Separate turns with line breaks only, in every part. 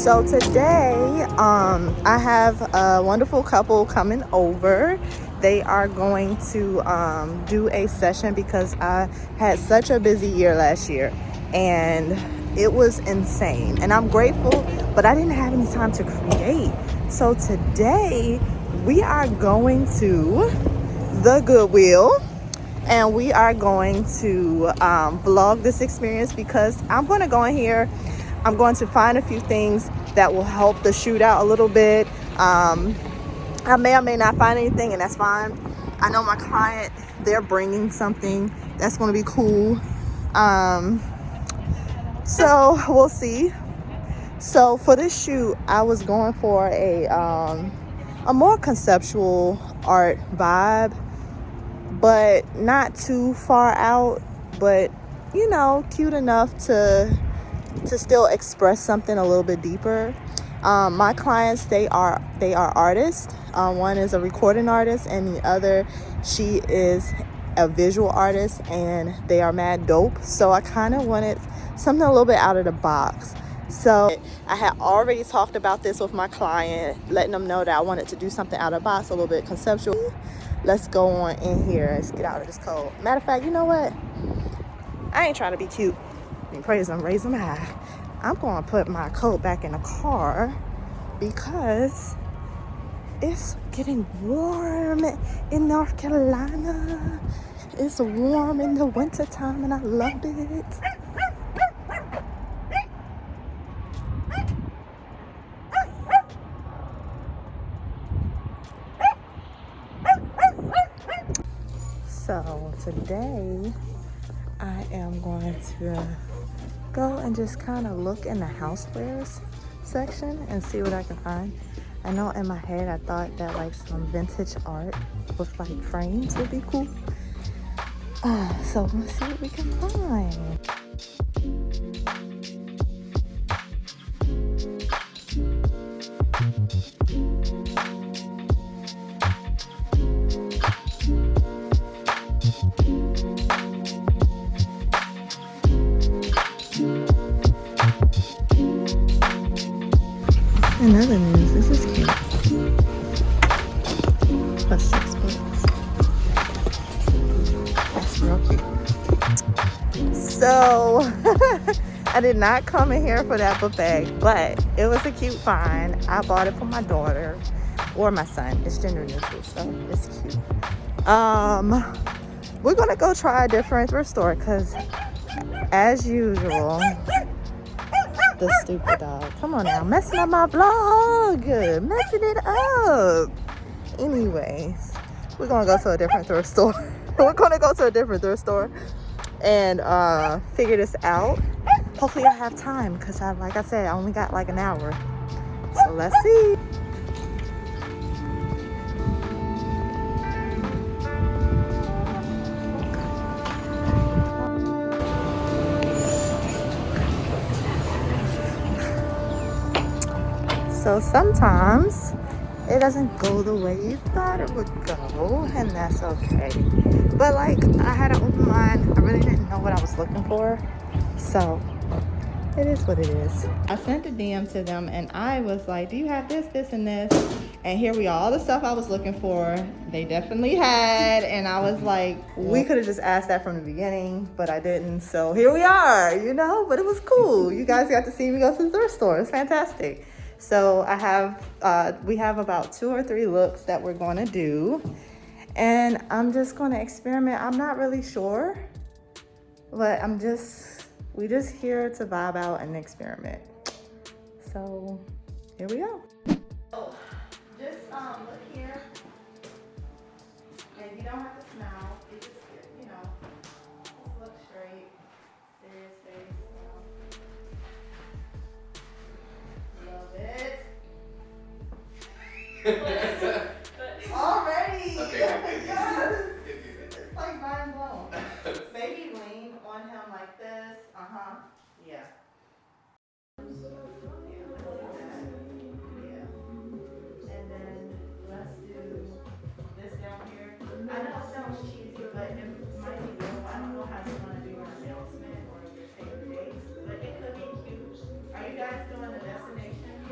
So today, I have a wonderful couple coming over. They are going to do a session because I had such a busy year last year and it was insane. And I'm grateful, but I didn't have any time to create. So today we are going to the Goodwill and we are going to vlog this experience because I'm going to go in here. I'm going to find a few things that will help the shoot out a little bit. I may or may not find anything, and that's fine. I know my client, they're bringing something that's going to be cool. So we'll see. So for this shoot, I was going for a more conceptual art vibe, but not too far out, but you know, cute enough to still express something a little bit deeper. My clients, they are artists. One is a recording artist and the other, she is a visual artist, and they are mad dope. So I kind of wanted something a little bit out of the box. So I had already talked about this with my client, letting them know that I wanted to do something out of the box, a little bit conceptual. Let's go on in here. Let's get out of this cold. Matter of fact, you know what? I ain't trying to be cute and praise them, raise them high. I'm going to put my coat back in the car because it's getting warm in North Carolina. It's warm in the wintertime and I love it. So today I am going to go and just kind of look in the housewares section and see what I can find. I know in my head I thought that like some vintage art with like frames would be cool. So let's see what we can find. In other news, this is cute. For $6. That's real cute. So I did not come in here for that book bag, but it was a cute find. I bought it for my daughter or my son. It's gender neutral, so it's cute. We're gonna go try a different thrift store because, as usual, the stupid dog. Come on now, messing up my vlog. Messing it up. Anyways, we're gonna go to a different thrift store. We're gonna go to a different thrift store and figure this out. Hopefully I have time because like I said, I only got like an hour. So let's see. So sometimes it doesn't go the way you thought it would go, and that's okay. But like, I had an open mind. I really didn't know what I was looking for. So it is what it is. I sent a DM to them and I was like, do you have this, this, and this? And here we are, all the stuff I was looking for, they definitely had. And I was like, we could have just asked that from the beginning, but I didn't. So here we are, you know, but it was cool. You guys got to see me go to the thrift store. It's fantastic. So we have about 2 or 3 looks that we're going to do, and I'm just going to experiment. I'm not really sure, but we just here to vibe out and experiment. So here we go. So just look here, and you don't have to smile. You just, you know, just look straight, serious face. Already!
Okay.
Yes! It's like mind blown. Maybe lean on him like this. Yeah. Yeah. And then let's do this down here. I know it sounds cheesy, but it might be good. I don't know how you want to do your announcement or your favorite dates, but it could be cute. Are you guys doing the destination?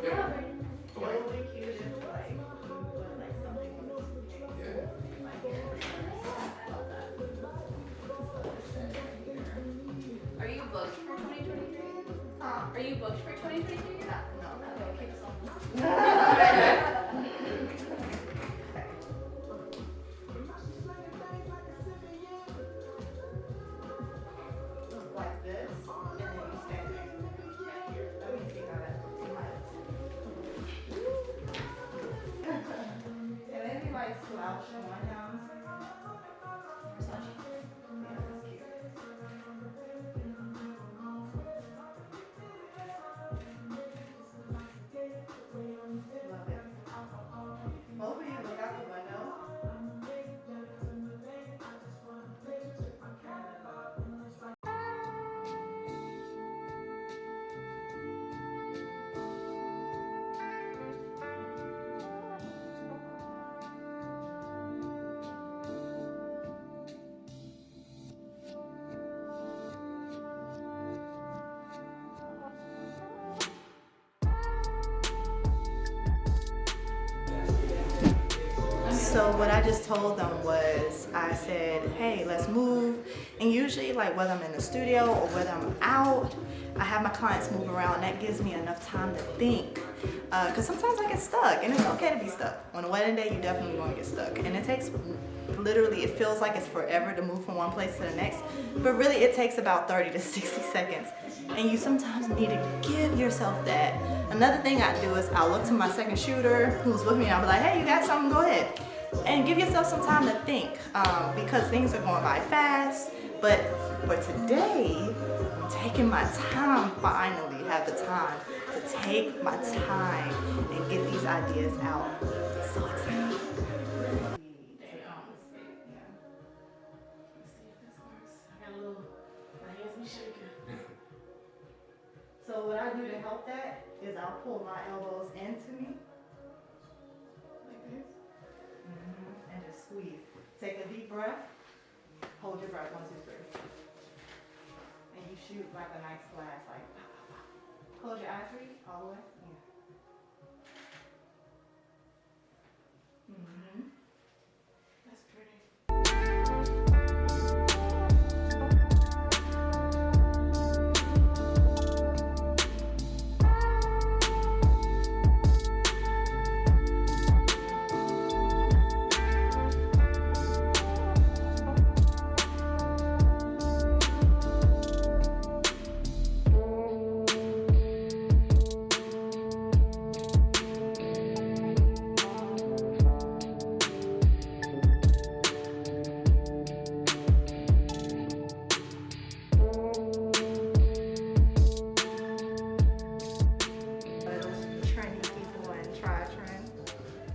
Are you booked for 2023?
No.
Okay, keep us on.
Like this, and then you stand here. Let me see how that looks. And maybe like slouch on him.
Slouch.
Yeah, that's cute. Love it. Both of you look out the window. So what I just told them was, I said, hey, let's move. And usually, like whether I'm in the studio or whether I'm out, I have my clients move around. That gives me enough time to think. Because sometimes I get stuck, and it's okay to be stuck. On a wedding day, you definitely want to get stuck. And it takes, literally, it feels like it's forever to move from one place to the next. But really, it takes about 30 to 60 seconds. And you sometimes need to give yourself that. Another thing I do is I'll look to my second shooter who's with me, and I'll be like, hey, you got something, go ahead. And give yourself some time to think, because things are going by fast. But for today, I'm taking my time, finally have the time to take my time and get these ideas out. So excited. So what I do to help that is I'll pull my elbows into me, like this, and just squeeze. Take a deep breath, hold your breath, 1, 2, 3. And you shoot like a nice blast, like pop, pop, pop. Close your eyes, read, all the way, yeah. That's pretty.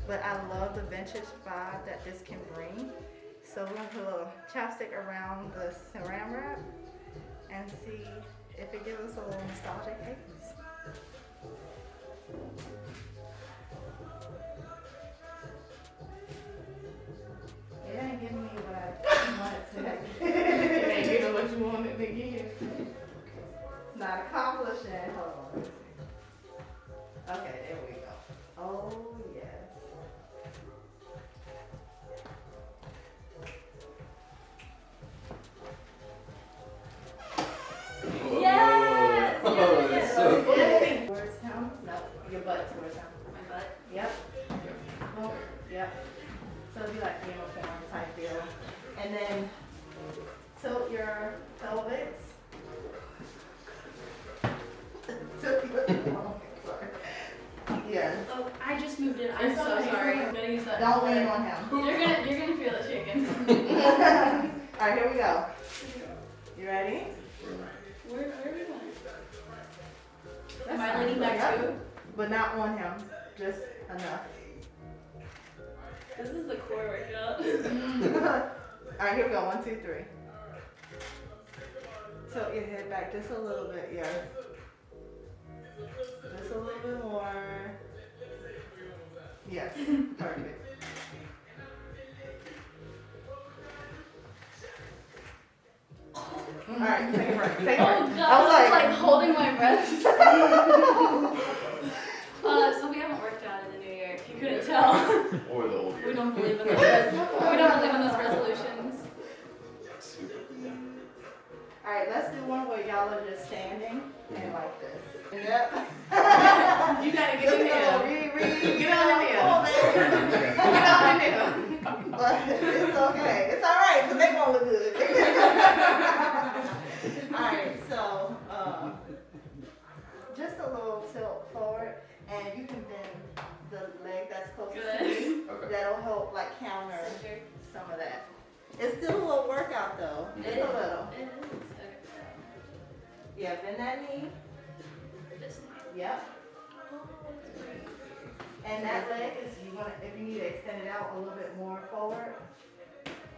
But I love the vintage vibe that this can bring. So we're gonna put a little chapstick around the saran wrap and see if it gives us a little nostalgic haze. It ain't giving me what I wanted to.
It ain't giving what you wanted to give.
It's not accomplishing. Hold on. Okay, there we go. Oh, yes.
Yes!
Oh, that's so cool.
Towards him? No, your butt towards him.
My butt.
Yep. Oh, yep. So it'd be like uniform type deal. And then tilt your pelvis. Tilt your, oh, sorry. Yes.
Oh, I just moved in. I'm so sorry. I'm gonna use that.
Don't lean on him.
You're gonna feel it shaking.
Alright, here we go. You ready?
Where are we going?
That's
Am I
fine.
leaning back
Yep.
too?
But not on him. Just enough.
This is the core workout.
Alright, here we go. 1, 2, 3. Tilt your head back just a little bit, yeah. Just a little bit more. Yes, perfect. Alright, take a breath. Take a breath.
Oh god, I was like holding my breath. So we haven't worked out in the new year, if you couldn't tell.
Or the old
We
year.
don't believe in those resolutions.
Super.
Alright, let's do do one where y'all are just standing and like this. Yep.
You gotta get in there.
Read.
Get on in there.
Come on, baby.
Get on in there.
But it's okay. It's all right because they won't look good. All right, so just a little tilt forward, and you can bend the leg that's closest to you.
Okay.
That'll help like counter some of that. It's still a little workout though. Just a little. Yeah, bend that knee. Yep. And that leg is if you need to extend it out a little bit more forward.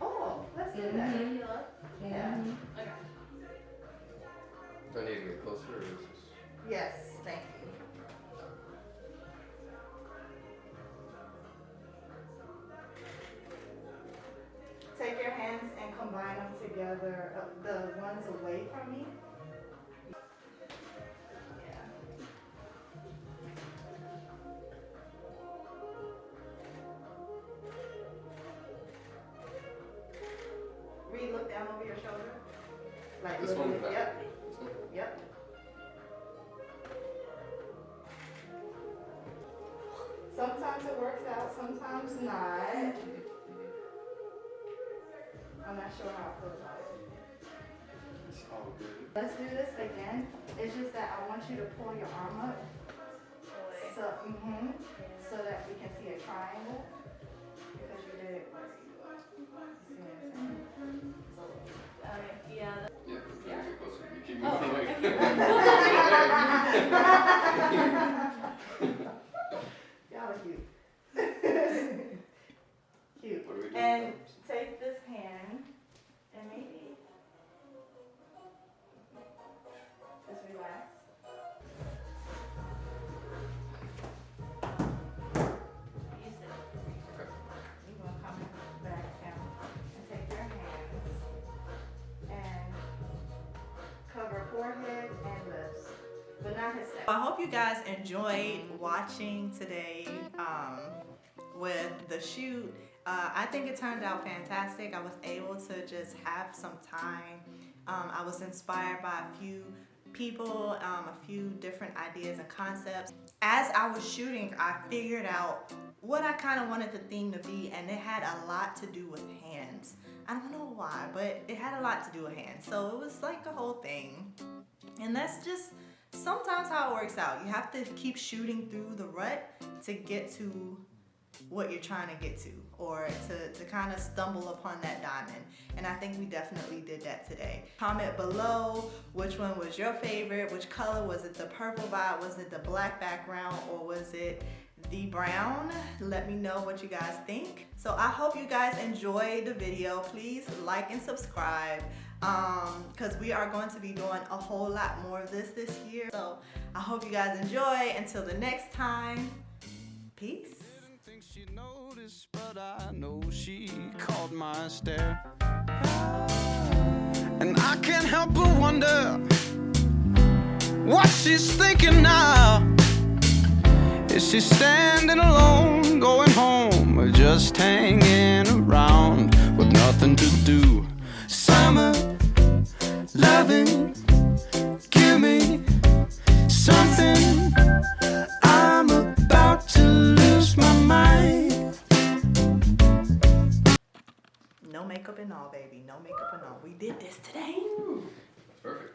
Oh, let's do that. Yeah.
Okay.
Do I need to get closer or is this?
Yes, thank you. Take your hands and combine them together, the ones away from me. Yeah. Reed, look down over your shoulder. Like
This one? Back.
Yep.
This one?
Yep. Sometimes it works out, sometimes not. I'm not sure how I feel about it.
It's all good.
Let's do this again. It's just that I want you to pull your arm up. So, so that we can see a triangle. Because you did it where you are. See what I'm saying? So,
Yeah.
Yeah, trying to get closer. You keep moving away.
y'all are cute. Cute.
What are we doing?
And take this hand and maybe just relax. You sit.
Okay.
You're gonna come back down and take your hands and cover forehead and lips, but not his neck. I hope you guys enjoyed watching today with the shoot. I think it turned out fantastic. I was able to just have some time. I was inspired by a few people, a few different ideas and concepts. As I was shooting, I figured out what I kind of wanted the theme to be, and it had a lot to do with hands. I don't know why, but it had a lot to do with hands. So it was like a whole thing. And that's just sometimes how it works out. You have to keep shooting through the rut to get to what you're trying to get to, or to kind of stumble upon that diamond. And I think we definitely did that today. Comment below which one was your favorite, which color. Was it the purple vibe, was it the black background, or was it the brown? Let me know what you guys think. So I hope you guys enjoyed the video. Please like and subscribe, because we are going to be doing a whole lot more of this year. So I hope you guys enjoy. Until the next time, peace.
She noticed, but I know she caught my stare. And I can't help but wonder what she's thinking now. Is she standing alone, going home, or just hanging around with nothing to do? Summer, loving, give me something. I'm about to lose my mind.
No makeup and all, baby. No makeup and all. We did this today.
Perfect.